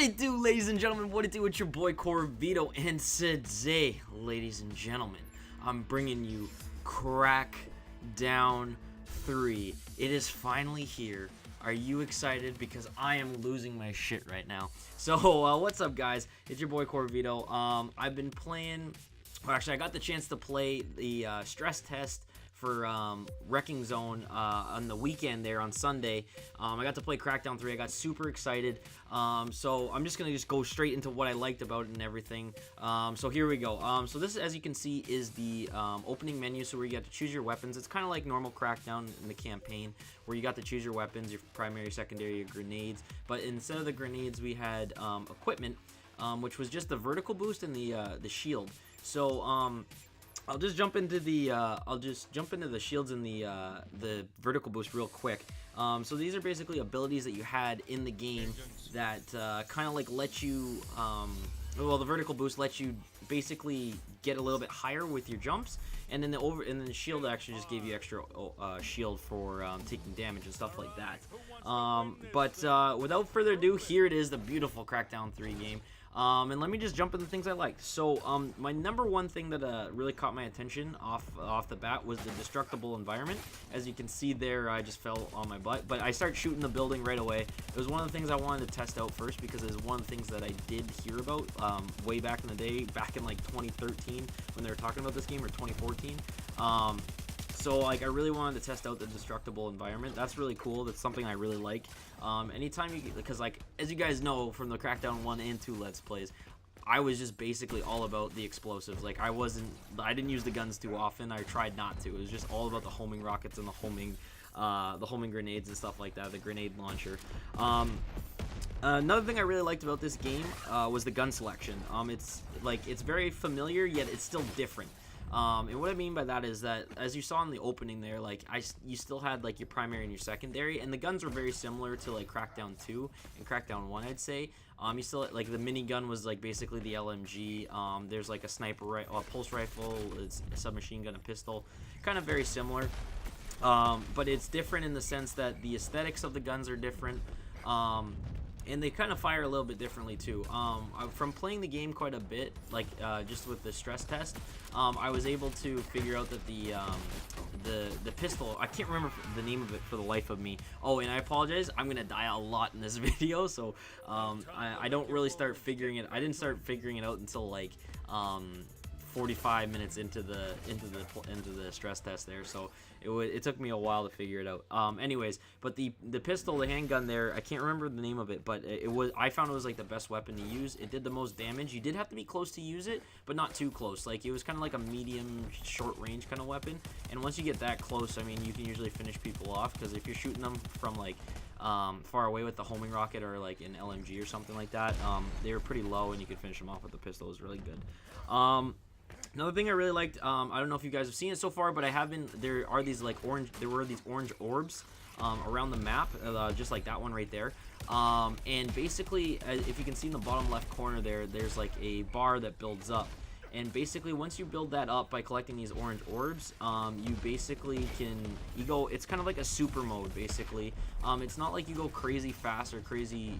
it do, ladies and gentlemen? What it do? It's your boy Corvito, and today, ladies and gentlemen, I'm bringing you Crackdown 3. It is finally here. Are you excited? Because I am losing my shit right now. So, what's up, guys? It's your boy Corvito. I've been playing. Well, actually, I got the chance to play the stress test for Wrecking Zone on the weekend there on Sunday. I got to play Crackdown 3. I got super excited. So I'm just gonna go straight into what I liked about it and everything. So here we go. So this, as you can see, is the opening menu. So where you get to choose your weapons. It's kind of like normal Crackdown in the campaign, where you got to choose your weapons, your primary, secondary, your grenades. But instead of the grenades, we had equipment, which was just the vertical boost and the shield. So I'll just jump into the shields and the vertical boost real quick. So these are basically abilities that you had in the game that kind of like let you. Well, the vertical boost lets you basically get a little bit higher with your jumps, and then the shield actually just gave you extra shield for taking damage and stuff like that. But without further ado, here it is, the beautiful Crackdown 3 game. And let me just jump into the things I liked. So, my number one thing that really caught my attention off the bat was the destructible environment. As you can see there, I just fell on my butt, but I started shooting the building right away. It was one of the things I wanted to test out first because it was one of the things that I did hear about way back in the day, back in like 2013 when they were talking about this game, or 2014. So like I really wanted to test out the destructible environment. That's really cool. That's something I really like. Anytime you, because like as you guys know from the Crackdown 1 and 2 Let's Plays, I was just basically all about the explosives. Like I didn't use the guns too often. I tried not to. It was just all about the homing rockets and the homing grenades and stuff like that. The grenade launcher. Another thing I really liked about this game was the gun selection. It's very familiar, yet it's still different. And what I mean by that is that, as you saw in the opening there, like you still had like your primary and your secondary, and the guns were very similar to like Crackdown 2 and Crackdown 1, I'd say. You still, like, the minigun was like basically the LMG. There's like a sniper, a pulse rifle, it's a submachine gun, a pistol, kind of very similar. But it's different in the sense that the aesthetics of the guns are different. And they kind of fire a little bit differently too. From playing the game quite a bit, like just with the stress test, I was able to figure out that the pistol, I can't remember the name of it for the life of me. Oh, and I apologize, I'm gonna die a lot in this video, so I don't really start figuring it. I didn't start figuring it out until like 45 minutes into the stress test there, so it took me a while to figure it out. Anyways, but the pistol, the handgun there, I can't remember the name of it, but I found it was like the best weapon to use. It did the most damage. You did have to be close to use it, but not too close. Like it was kind of like a medium short range kind of weapon, and once you get that close, I mean, you can usually finish people off, because if you're shooting them from like far away with the homing rocket or like an LMG or something like that, they were pretty low and you could finish them off with the pistol. It was really good. Another thing I really liked, I don't know if you guys have seen it so far, but there were these orange orbs around the map, just like that one right there. And basically, if you can see in the bottom left corner there, there's like a bar that builds up. And basically, once you build that up by collecting these orange orbs, you basically it's kind of like a super mode, basically. It's not like you go crazy fast or crazy,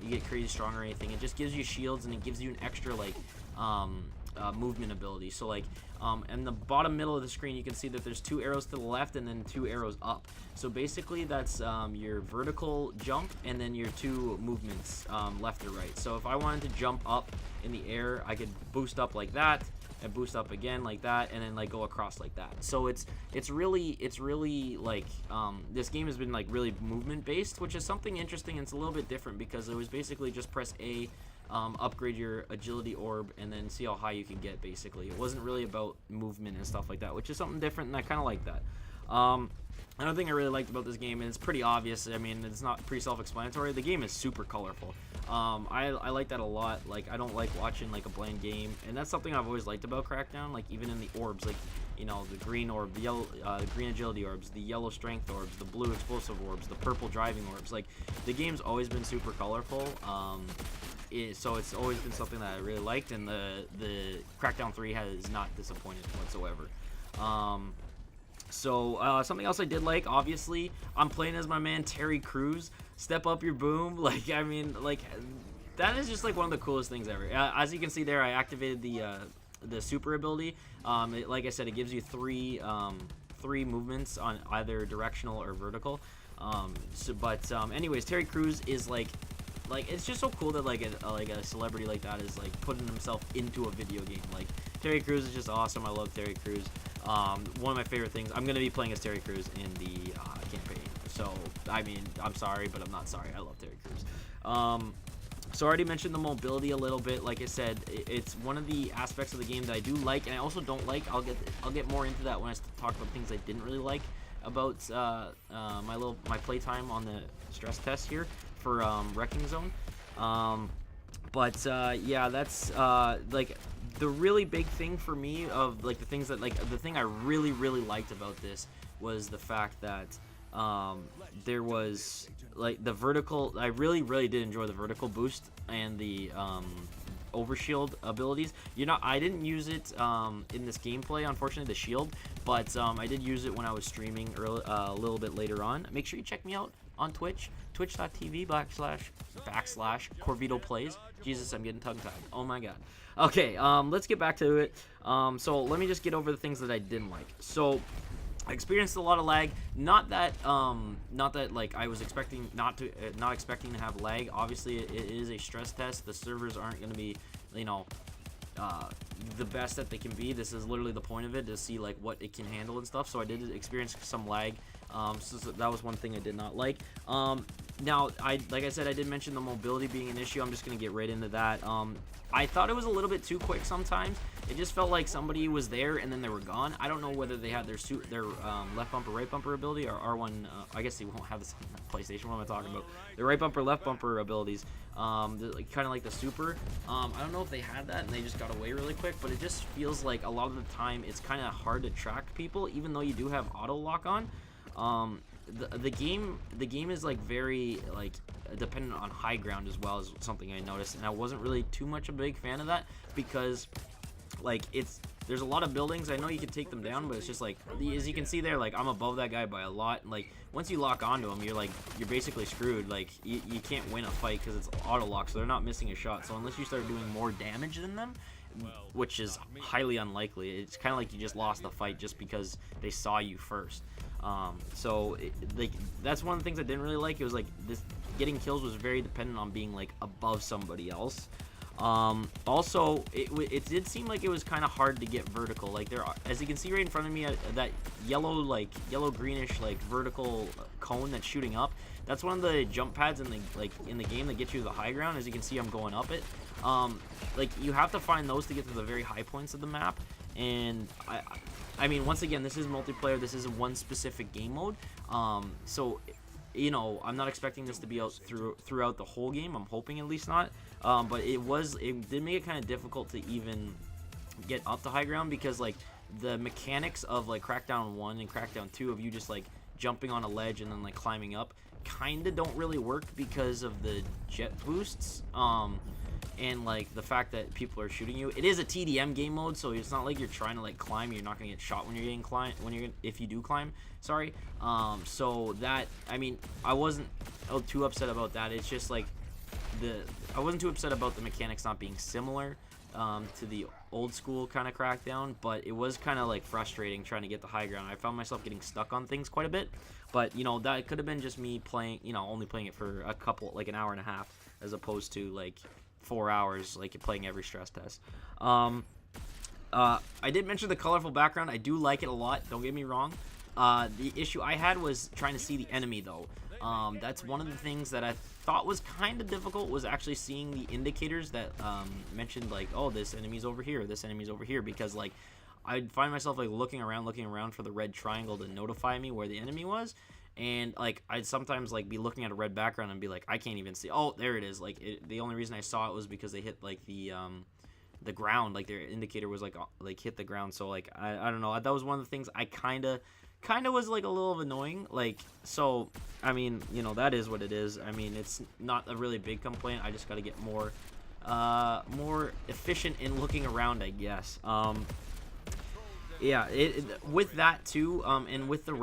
you get crazy strong or anything. It just gives you shields, and it gives you an extra, like, movement ability. So like in the bottom middle of the screen, you can see that there's 2 arrows to the left and then 2 arrows up. So basically that's your vertical jump and then your 2 movements, left or right. So if I wanted to jump up in the air, I could boost up like that and boost up again like that, and then like go across like that. So it's really like this game has been like really movement based, which is something interesting, and it's a little bit different because it was basically just press A, upgrade your agility orb, and then see how high you can get. Basically, it wasn't really about movement and stuff like that, which is something different, and I kind of like that. Another thing I really liked about this game, and it's pretty obvious, I mean, it's not pretty self-explanatory, the game is super colorful. I like that a lot. Like, I don't like watching like a bland game, and that's something I've always liked about Crackdown. Like, even in the orbs, like, you know, the green orb, the yellow, green agility orbs, the yellow strength orbs, the blue explosive orbs, the purple driving orbs. Like, the game's always been super colorful. So it's always been something that I really liked, and the Crackdown 3 has not disappointed whatsoever. Something else I did like, obviously, I'm playing as my man Terry Crews. Step up your boom. Like, I mean, like, that is just like one of the coolest things ever. As you can see there, I activated the super ability. Like I said, it gives you three movements on either directional or vertical. Anyways, Terry Crews is like it's just so cool that like a celebrity like that is like putting himself into a video game. Like Terry Crews is just awesome. I love Terry Crews. One of my favorite things. I'm gonna be playing as Terry Crews in the campaign. So I mean, I'm sorry, but I'm not sorry. I love Terry Crews. So I already mentioned the mobility a little bit. Like I said, it's one of the aspects of the game that I do like, and I also don't like. I'll get more into that when I talk about things I didn't really like about my playtime on the stress test here for Wrecking Zone. Yeah, that's like the really big thing for me of like the things that the thing I really liked about this was the fact that there was like the vertical. I really did enjoy the vertical boost and the overshield abilities. I didn't use it in this gameplay, unfortunately, the shield, but I did use it when I was streaming a little bit later on. Make sure you check me out on Twitch, twitch.tv/Corvito plays. Jesus, I'm getting tongue-tied. Oh my god. Okay, let's get back to it. So let me just get over the things that I didn't like. So I experienced a lot of lag. Not that like I was expecting not expecting to have lag. Obviously, it is a stress test. The servers aren't going to be, the best that they can be. This is literally the point of it, to see like what it can handle and stuff. So I did experience some lag. So that was one thing I did not like. Now, like I said, I did mention the mobility being an issue. I'm just gonna get right into that. I thought it was a little bit too quick sometimes. It just felt like somebody was there and then they were gone. I don't know whether they had their left bumper, right bumper ability, or R1. I guess they won't have this on PlayStation. What am I talking about? The right bumper, left bumper abilities. Kind of like the super. I don't know if they had that and they just got away really quick, but it just feels like a lot of the time it's kind of hard to track people, even though you do have auto lock on. The game is like very like dependent on high ground as well, as something I noticed, and I wasn't really too much a big fan of that, because like there's a lot of buildings. I know you can take them down, but it's just like, as you can see there, like I'm above that guy by a lot. And, like once you lock onto him, you're basically screwed. Like you can't win a fight because it's auto lock, so they're not missing a shot. So unless you start doing more damage than them, which is highly unlikely, it's kind of like you just lost the fight just because they saw you first. That's one of the things I didn't really like. It was like this getting kills was very dependent on being like above somebody else. Also, it did seem like it was kind of hard to get vertical. Like as you can see right in front of me, that yellow greenish like vertical cone that's shooting up. That's one of the jump pads in the game that gets you to the high ground. As you can see, I'm going up it. Like you have to find those to get to the very high points of the map. And I mean, once again, this is multiplayer. This isn't one specific game mode. So, I'm not expecting this to be out throughout the whole game. I'm hoping at least not. But it did make it kind of difficult to even get up the high ground, because like the mechanics of like Crackdown 1 and Crackdown 2 of you just like jumping on a ledge and then like climbing up kind of don't really work because of the jet boosts. And like the fact that people are shooting you. It is a TDM game mode, so it's not like you're trying to like climb. You're not gonna get shot when you're getting if you do climb. Sorry. So that, I mean, I wasn't too upset about that. It's just like I wasn't too upset about the mechanics not being similar to the old school kind of Crackdown, but it was kind of like frustrating trying to get the high ground. I found myself getting stuck on things quite a bit, but that could have been just me playing, only playing it for an hour and a half, as opposed to like 4 hours like playing every stress test. I did mention the colorful background. I do like it a lot, don't get me wrong. The issue I had was trying to see the enemy though. That's one of the things that I thought was kind of difficult, was actually seeing the indicators that mentioned like, oh, this enemy's over here, this enemy's over here, because like I'd find myself like looking around for the red triangle to notify me where the enemy was. And like I'd sometimes like be looking at a red background and be like, I can't even see. Oh, there it is. Like the only reason I saw it was because they hit like the ground. Like their indicator was like hit the ground. So like I don't know. That was one of the things I kind of was like a little annoying. Like, so I mean, that is what it is. I mean, it's not a really big complaint. I just got to get more efficient in looking around, I guess. Yeah, with that too, and with the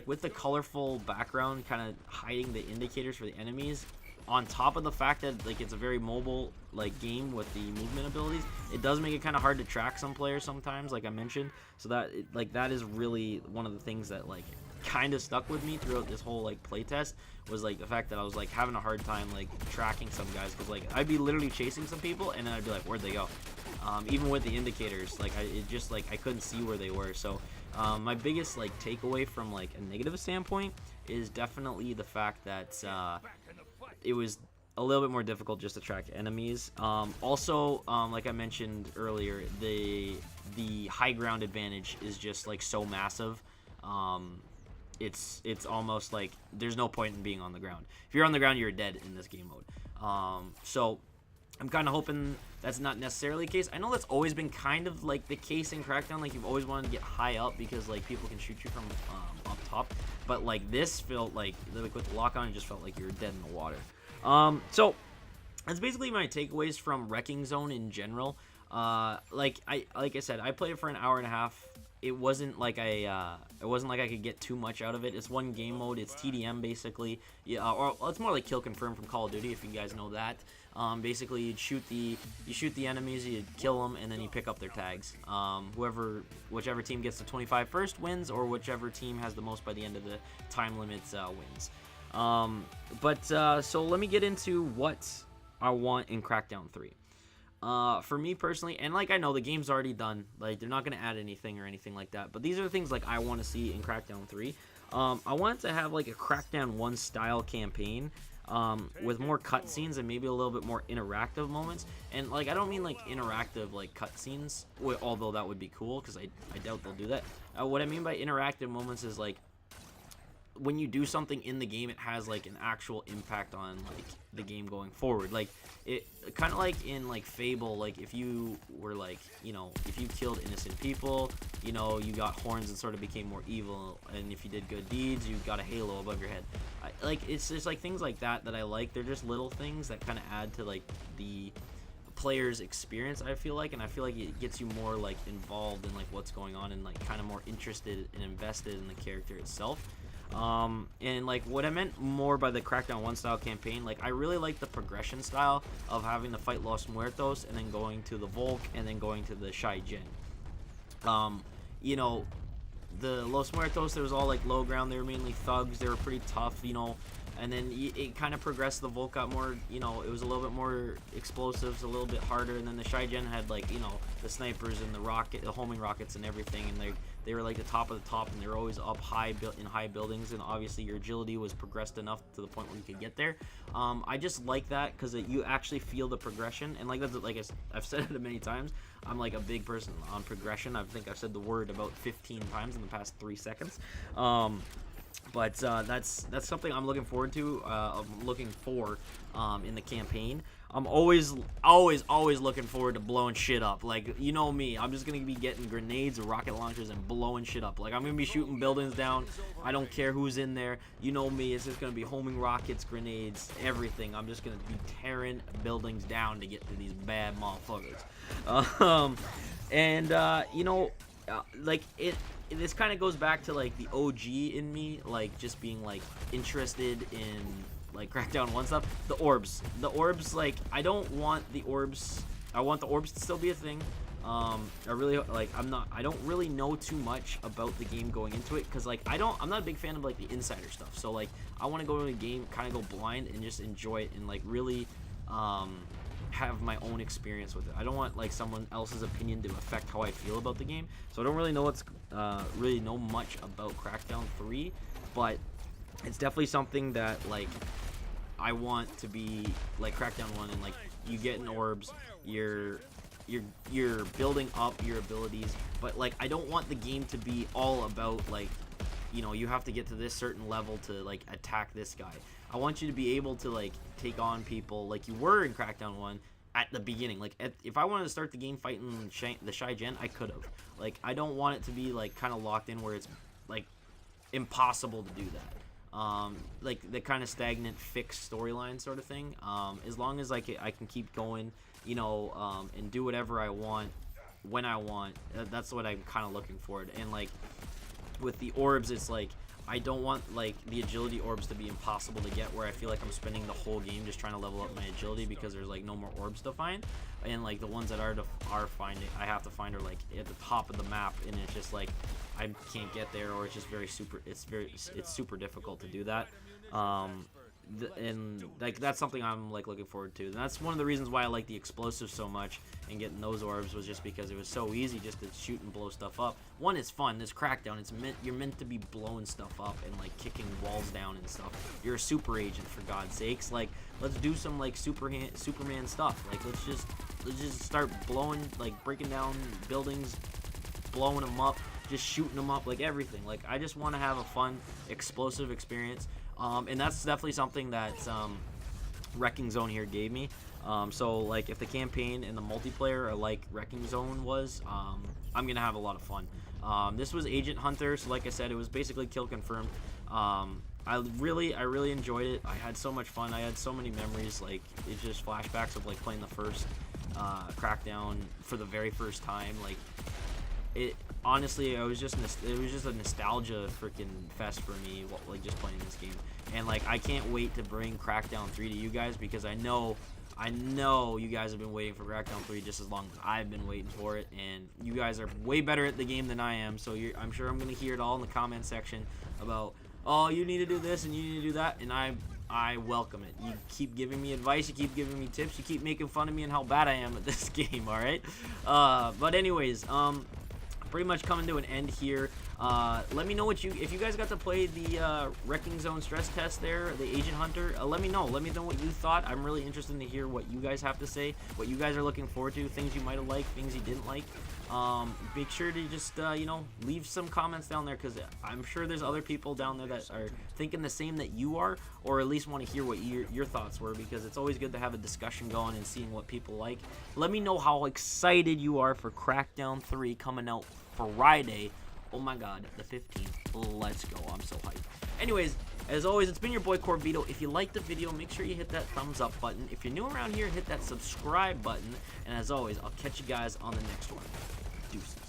with the colorful background kind of hiding the indicators for the enemies, on top of the fact that like it's a very mobile like game with the movement abilities, it does make it kind of hard to track some players sometimes, like I mentioned. So that like that is really one of the things that like kind of stuck with me throughout this whole like playtest, was like the fact that I was like having a hard time like tracking some guys, because like I'd be literally chasing some people and then I'd be like, where'd they go? Even with the indicators, like it just like I couldn't see where they were. So my biggest like takeaway from like a negative standpoint is definitely the fact that it was a little bit more difficult just to track enemies. Also, like I mentioned earlier, the high ground advantage is just like so massive. It's almost like there's no point in being on the ground. If you're on the ground, you're dead in this game mode. So I'm kind of hoping that's not necessarily the case. I know that's always been kind of like the case in Crackdown. Like you've always wanted to get high up because like people can shoot you from up top. But like this felt like with the lock on, it just felt like you were dead in the water. So that's basically my takeaways from Wrecking Zone in general. Like I said, I played it for an hour and a half. It wasn't like I could get too much out of it. It's one game mode. It's TDM basically. Yeah, or it's more like Kill Confirm from Call of Duty, if you guys know that. Basically, you shoot the enemies, you kill them, and then you pick up their tags. Whichever team gets to 25 first wins, or whichever team has the most by the end of the time limits wins. So let me get into what I want in Crackdown 3. For me personally, and like I know the game's already done, like they're not going to add anything or anything like that, but these are the things like I want to see in Crackdown 3. I want to have like a Crackdown 1 style campaign, with more cutscenes and maybe a little bit more interactive moments. And like I don't mean like interactive like cutscenes, although that would be cool, because I doubt they'll do that. What I mean by interactive moments is like when you do something in the game, it has like an actual impact on like the game going forward. Like it kind of like in like Fable, like if you were like, you know, if you killed innocent people, you know, you got horns and sort of became more evil, and if you did good deeds, you got a halo above your head. Like it's just like things like that I like. They're just little things that kind of add to like the player's experience, I feel like, and I feel like it gets you more like involved in like what's going on, and like kind of more interested and invested in the character itself. And like what I meant more by the Crackdown 1 style campaign, like I really like the progression style of having to fight Los Muertos and then going to the Volk and then going to the Shai Jin. You know, the Los Muertos, there was all like low ground, they were mainly thugs, they were pretty tough, you know, and then it kind of progressed. The Volk got more, you know, it was a little bit more explosives, a little bit harder, and then the Shai Jin had like, you know, the snipers and the homing rockets and everything, and they were like the top of the top, and they were always up high in high buildings, and obviously your agility was progressed enough to the point where you could get there. I just like that because you actually feel the progression, and like that's like I've said it many times, I'm like a big person on progression. I think I've said the word about 15 times in the past 3 seconds. But that's something I'm looking forward to. I'm looking for in the campaign. I'm always looking forward to blowing shit up. Like, you know me, I'm just gonna be getting grenades or rocket launchers and blowing shit up. Like, I'm gonna be shooting buildings down. I don't care who's in there. You know me, it's just gonna be homing rockets, grenades, everything. I'm just gonna be tearing buildings down to get to these bad motherfuckers. You know, like this kind of goes back to like the OG in me, like just being like interested in like Crackdown 1 stuff. The orbs, like I don't want the orbs. I want the orbs to still be a thing. I really like. I don't really know too much about the game going into it, because like I'm not a big fan of like the insider stuff. So like I want to go to the game, kind of go blind and just enjoy it, and like really have my own experience with it. I don't want like someone else's opinion to affect how I feel about the game. So I don't really know much about Crackdown 3, but it's definitely something that like I want to be like Crackdown 1, and like you get in orbs, you're building up your abilities, but like I don't want the game to be all about like, you know, you have to get to this certain level to like attack this guy. I want you to be able to like take on people like you were in Crackdown 1 at the beginning. Like if I wanted to start the game fighting the Shai Jin, I could have. Like I don't want it to be like kind of locked in where it's like impossible to do that. Like the kind of stagnant fixed storyline sort of thing. As long as I can keep going, you know, and do whatever I want when I want. That's what I'm kind of looking for. And like with the orbs, it's like I don't want like the agility orbs to be impossible to get, where I feel like I'm spending the whole game just trying to level up my agility because there's like no more orbs to find, and like the ones that are finding, I have to find are like at the top of the map, and it's just like I can't get there, or it's just it's super difficult to do that. And like that's something I'm like looking forward to, and that's one of the reasons why I like the explosives so much, and getting those orbs was just because it was so easy just to shoot and blow stuff up. One, it's fun. This Crackdown, you're meant to be blowing stuff up and like kicking walls down and stuff. You're a super agent, for God's sakes. Like, let's do some like Superman stuff. Like, let's just start blowing, like breaking down buildings, blowing them up, just shooting them up, like everything. Like, I just want to have a fun explosive experience. And that's definitely something that Wrecking Zone here gave me. So like if the campaign and the multiplayer are like Wrecking Zone was, I'm gonna have a lot of fun. This was Agent Hunter, so like I said, it was basically kill confirmed. I really enjoyed it. I had so much fun. I had so many memories. Like, it's just flashbacks of like playing the first Crackdown for the very first time. Like, it honestly, it was just a nostalgia freaking fest for me, like just playing this game. And like, I can't wait to bring Crackdown 3 to you guys, because I know you guys have been waiting for Crackdown 3 just as long as I've been waiting for it, and you guys are way better at the game than I am. So I'm sure I'm gonna hear it all in the comment section about, oh, you need to do this and you need to do that, and I welcome it. You keep giving me advice, you keep giving me tips, you keep making fun of me and how bad I am at this game. All right. But anyways, pretty much coming to an end here. Let me know if you guys got to play the Wrecking Zone stress test there, the Agent Hunter. Let me know what you thought. I'm really interested to hear what you guys have to say, what you guys are looking forward to, things you might have liked, things you didn't like. Make sure to just leave some comments down there, because I'm sure there's other people down there that are thinking the same that you are, or at least want to hear what your thoughts were, because it's always good to have a discussion going and seeing what people like. Let me know how excited you are for Crackdown 3 coming out Friday. Oh my god, the 15th. Let's go. I'm so hyped. Anyways, as always, it's been your boy Corvito. If you liked the video, make sure you hit that thumbs up button. If you're new around here, hit that subscribe button. And as always, I'll catch you guys on the next one. Deuces.